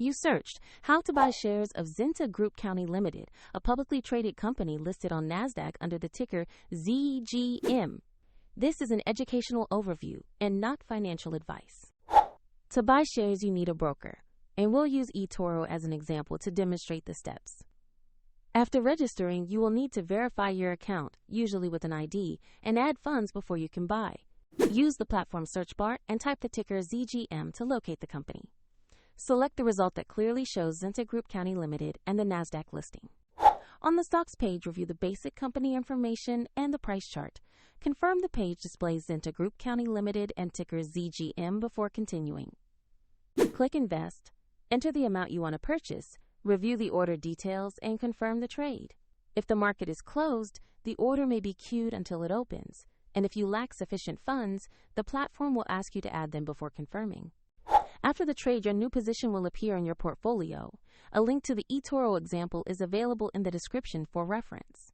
You searched how to buy shares of Zenta Group Co Ltd, a publicly traded company listed on NASDAQ under the ticker ZGM. This is an educational overview and not financial advice. To buy shares, you need a broker, and we'll use eToro as an example to demonstrate the steps. After registering, you will need to verify your account, usually with an ID, and add funds before you can buy. Use the platform search bar and type the ticker ZGM to locate the company. Select the result that clearly shows Zenta Group Co Ltd and the NASDAQ listing. On the stocks page, review the basic company information and the price chart. Confirm the page displays Zenta Group Co Ltd and ticker ZGM before continuing. Click Invest, enter the amount you want to purchase, review the order details, and confirm the trade. If the market is closed, the order may be queued until it opens, and if you lack sufficient funds, the platform will ask you to add them before confirming. After the trade, your new position will appear in your portfolio. A link to the eToro example is available in the description for reference.